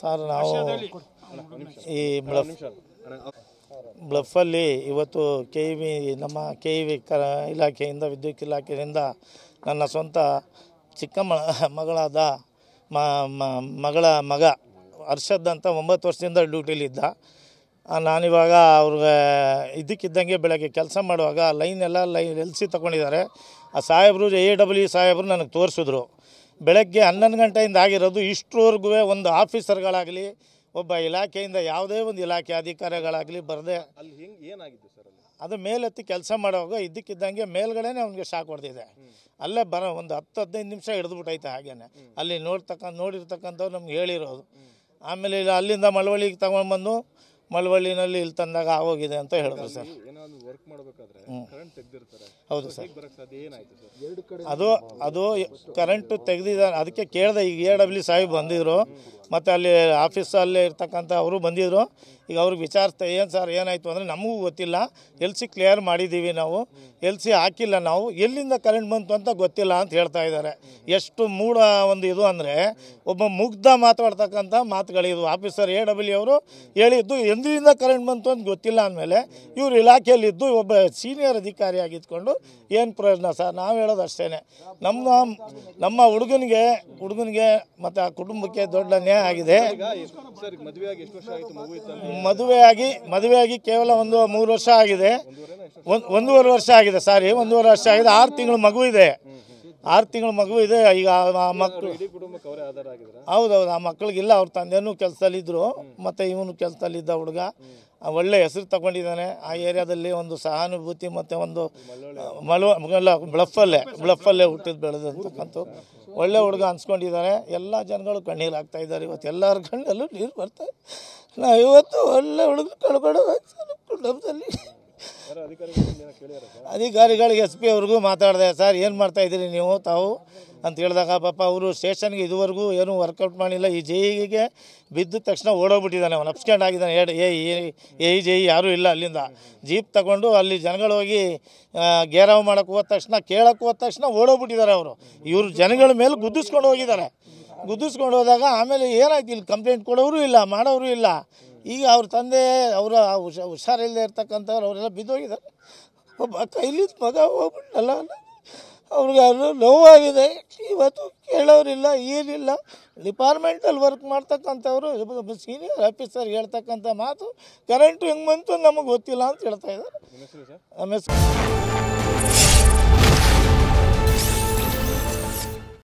Sir ನಾವು ಈ ಬ್ಲಫಲ್ಲಿ ಇವತ್ತು KEV ನಮ್ಮ KEV ಇಲಾಖೆಯಿಂದ ವಿದ್ಯುತ್ ಇಲಾಖೆಯಿಂದ ನನ್ನ ಸ್ವಂತ ಚಿಕ್ಕ ಮಗಳಾದ ಮಗ ಅರ್ಷದ್ ಅಂತ 9 ವರ್ಷದಿಂದ ಡ್ಯೂಟಿಲಿದ್ದ. ನಾನಿವಾಗ ಅವ್ರಿಗೆ ಇದಕ್ಕಿದ್ದಂಗೆ ಬೆಳಗ್ಗೆ ಕೆಲಸ ಮಾಡುವಾಗ ಲೈನ್ LC ತಗೊಂಡಿದ್ದಾರೆ. ಆ ಸಾಹೇಬರು AW ಸಾಹೇಬರು ನನಗೆ ತೋರಿಸಿದ್ರು. ಬೆಳಗ್ಗೆ 11 ಗಂಟೆಯಿಂದ ಆಗಿರೋದು ಇಷ್ಟರವರೆಗೂ ಒಂದು ಆಫೀಸರ್ಗಳಾಗಲಿ ಒಬ್ಬ ಇಲಾಖೆಯಿಂದ ಯಾವುದೇ ಒಂದು ಇಲಾಖೆ ಅಧಿಕಾರಿಗಳಾಗಲಿ ಬರದೆ ಅದು ಮೇಲೆತ್ತಿ ಕೆಲಸ ಮಾಡುವಾಗ ಇದ್ದಕ್ಕಿದ್ದಂಗೆ ಮೇಲ್ಗಡೆನೇ ಅವ್ನಿಗೆ ಶಾಕ್ ಹೊಡೆದಿದೆ. ಅಲ್ಲೇ ಒಂದು 10-15 ನಿಮಿಷ ಹಿಡಿದ್ಬಿಟ್ಟೈತೆ. ಹಾಗೇನೆ ಅಲ್ಲಿ ನೋಡಿರ್ತಕ್ಕಂಥವ್ರು ನಮ್ಗೆ ಹೇಳಿರೋದು. ಆಮೇಲೆ ಇಲ್ಲ ಅಲ್ಲಿಂದ ಮಳವಳ್ಳಿಗೆ ತಗೊಂಡ್ಬಂದು ಮಳವಳ್ಳಿನಲ್ಲಿ ಇಲ್ಲಿ ತಂದಾಗ ಆಗೋಗಿದೆ ಅಂತ ಹೇಳಿದ್ರು ಸರ್. ಹೌದು ಸರ್, ಅದು ಕರೆಂಟ್ ತೆಗೆದಿದ್ದಾರೆ. ಅದಕ್ಕೆ ಕೇಳಿದೆ. ಈಗ AW ಸಾಹೇಬ್ ಬಂದಿದ್ರು, ಮತ್ತು ಅಲ್ಲಿ ಆಫೀಸಲ್ಲೇ ಇರ್ತಕ್ಕಂಥ ಅವರು ಬಂದಿದ್ದರು. ಈಗ ಅವ್ರಿಗೆ ವಿಚಾರಿಸ್ತಾ ಏನು ಸರ್ ಏನಾಯಿತು ಅಂದರೆ ನಮಗೂ ಗೊತ್ತಿಲ್ಲ, LC ಕ್ಲಿಯರ್ ಮಾಡಿದ್ದೀವಿ, ನಾವು LC ಹಾಕಿಲ್ಲ, ನಾವು ಎಲ್ಲಿಂದ ಕರೆಂಟ್ ಬಂತು ಅಂತ ಗೊತ್ತಿಲ್ಲ ಅಂತ ಹೇಳ್ತಾ ಇದ್ದಾರೆ. ಎಷ್ಟು ಮೂಢ ಒಂದು ಇದು ಅಂದರೆ ಒಬ್ಬ ಮುಗ್ಧ ಮಾತಾಡ್ತಕ್ಕಂಥ ಮಾತುಗಳಿದ್ವು. ಆಫೀಸರ್ AW ಅವರು ಹೇಳಿದ್ದು ಎಂದಿನಿಂದ ಕರೆಂಟ್ ಬಂತು ಅಂತ ಗೊತ್ತಿಲ್ಲ ಅಂದಮೇಲೆ ಇವರು ಇಲಾಖೆಯಲ್ಲಿದ್ದು ಒಬ್ಬ ಸೀನಿಯರ್ ಅಧಿಕಾರಿಯಾಗಿದ್ಕೊಂಡು ಏನು ಪ್ರಯೋಜನ ಸರ್? ನಾವು ಹೇಳೋದು ಅಷ್ಟೇ. ನಮ್ಮ ಹುಡುಗನಿಗೆ ಮತ್ತು ಆ ಕುಟುಂಬಕ್ಕೆ ದೊಡ್ಡ ನ್ಯಾಯ ಆಗಿದೆ. ಮದುವೆಯಾಗಿ ಕೇವಲ 3 ವರ್ಷ ಆಗಿದೆ, 1.5 ವರ್ಷ ಆಗಿದೆ. ಸಾರಿ 1.5 ವರ್ಷ ಆಗಿದೆ. 6 ತಿಂಗಳು ಮಗು ಇದೆ. 6 ತಿಂಗಳು ಮಗು ಇದೆ. ಈಗ ಆ ಮಕ್ಕಳು ಹೌದೌದು, ಆ ಮಕ್ಕಳಿಗಿಲ್ಲ. ಅವ್ರ ತಂದೆನೂ ಕೆಲಸದಲ್ಲಿದ್ದರು, ಮತ್ತು ಇವನು ಕೆಲಸದಲ್ಲಿದ್ದ ಹುಡುಗ. ಒಳ್ಳೆ ಹೆಸರು ತಗೊಂಡಿದ್ದಾನೆ. ಆ ಏರಿಯಾದಲ್ಲಿ ಒಂದು ಸಹಾನುಭೂತಿ ಮತ್ತು ಒಂದು ಬ್ಲಫಲ್ಲೇ ಹುಟ್ಟಿದ್ದು ಬೆಳೆದಂತಕ್ಕಂಥ ಒಳ್ಳೆ ಹುಡುಗ ಅನ್ಸ್ಕೊಂಡಿದ್ದಾರೆ. ಎಲ್ಲ ಜನಗಳು ಕಣ್ಣೀರು ಹಾಕ್ತಾ ಇದ್ದಾರೆ. ಇವತ್ತು ಎಲ್ಲರ ಕಣ್ಣಲ್ಲೂ ನೀರು ಬರ್ತಾರೆ. ನಾವು ಇವತ್ತು ಒಳ್ಳೆ ಹುಡುಗ ಕಳ್ಕೊಳ್ಳೋದು ಕುಟುಂಬದಲ್ಲಿ. ಅಧಿಕಾರಿಗಳಿಗೆ SP ಅವ್ರಿಗೂ ಮಾತಾಡಿದೆ. ಸರ್ ಏನು ಮಾಡ್ತಾಯಿದ್ದೀರಿ ನೀವು ತಾವು ಅಂತ ಹೇಳಿದಾಗ ಪಾಪ ಅವರು ಸ್ಟೇಷನ್ಗೆ ಇದುವರೆಗೂ ಏನೂ ವರ್ಕೌಟ್ ಮಾಡಿಲ್ಲ. ಈ JEಗೆ ಬಿದ್ದ ತಕ್ಷಣ ಓಡೋಗ್ಬಿಟ್ಟಿದ್ದಾನೆ. ಅವನು ಅಪ್ಸ್ಕ್ಯಾಂಡ್ ಆಗಿದ್ದಾನೆ. JE ಯಾರೂ ಇಲ್ಲ. ಅಲ್ಲಿಂದ ಜೀಪ್ ತಗೊಂಡು ಅಲ್ಲಿ ಜನಗಳು ಹೋಗಿ ಗೇರಾವ್ ಮಾಡೋಕ್ಕೆ ಹೋದ ತಕ್ಷಣ ಓಡೋಗ್ಬಿಟ್ಟಿದ್ದಾರೆ ಅವರು. ಇವರು ಜನಗಳ ಮೇಲೆ ಗುದ್ದಿಸ್ಕೊಂಡು ಹೋಗಿದ್ದಾರೆ. ಗುದ್ದಿಸ್ಕೊಂಡು ಹೋದಾಗ ಆಮೇಲೆ ಏನಾಯ್ತು, ಇಲ್ಲಿ ಕಂಪ್ಲೇಂಟ್ ಕೊಡೋರು ಇಲ್ಲ, ಮಾಡೋರು ಇಲ್ಲ. ಈಗ ಅವ್ರ ತಂದೆ ಅವರ ಹುಷಾರಿಲ್ಲದೆ ಇರ್ತಕ್ಕಂಥವ್ರು ಅವರೆಲ್ಲ ಬಿದ್ದೋಗಿದ್ದಾರೆ. ಒಬ್ಬ ಕೈಲಿದ್ದ ಮಗ ಹೋಗ್ಬಿಟ್ಟಲ್ಲ, ಅವ್ರಿಗೆ ನೋವಾಗಿದೆ. ಇವತ್ತು ಕೇಳೋರಿಲ್ಲ, ಏನಿಲ್ಲ. ಡಿಪಾರ್ಟ್ಮೆಂಟಲ್ಲಿ ವರ್ಕ್ ಮಾಡ್ತಕ್ಕಂಥವ್ರು ಸೀನಿಯರ್ ಆಫೀಸರ್ ಹೇಳ್ತಕ್ಕಂಥ ಮಾತು ಕರೆಂಟು ಹೆಂಗೆ ಬಂತು ನಮಗೆ ಗೊತ್ತಿಲ್ಲ ಅಂತ ಹೇಳ್ತಾ ಇದ್ದಾರೆ. ನಮ್ಮ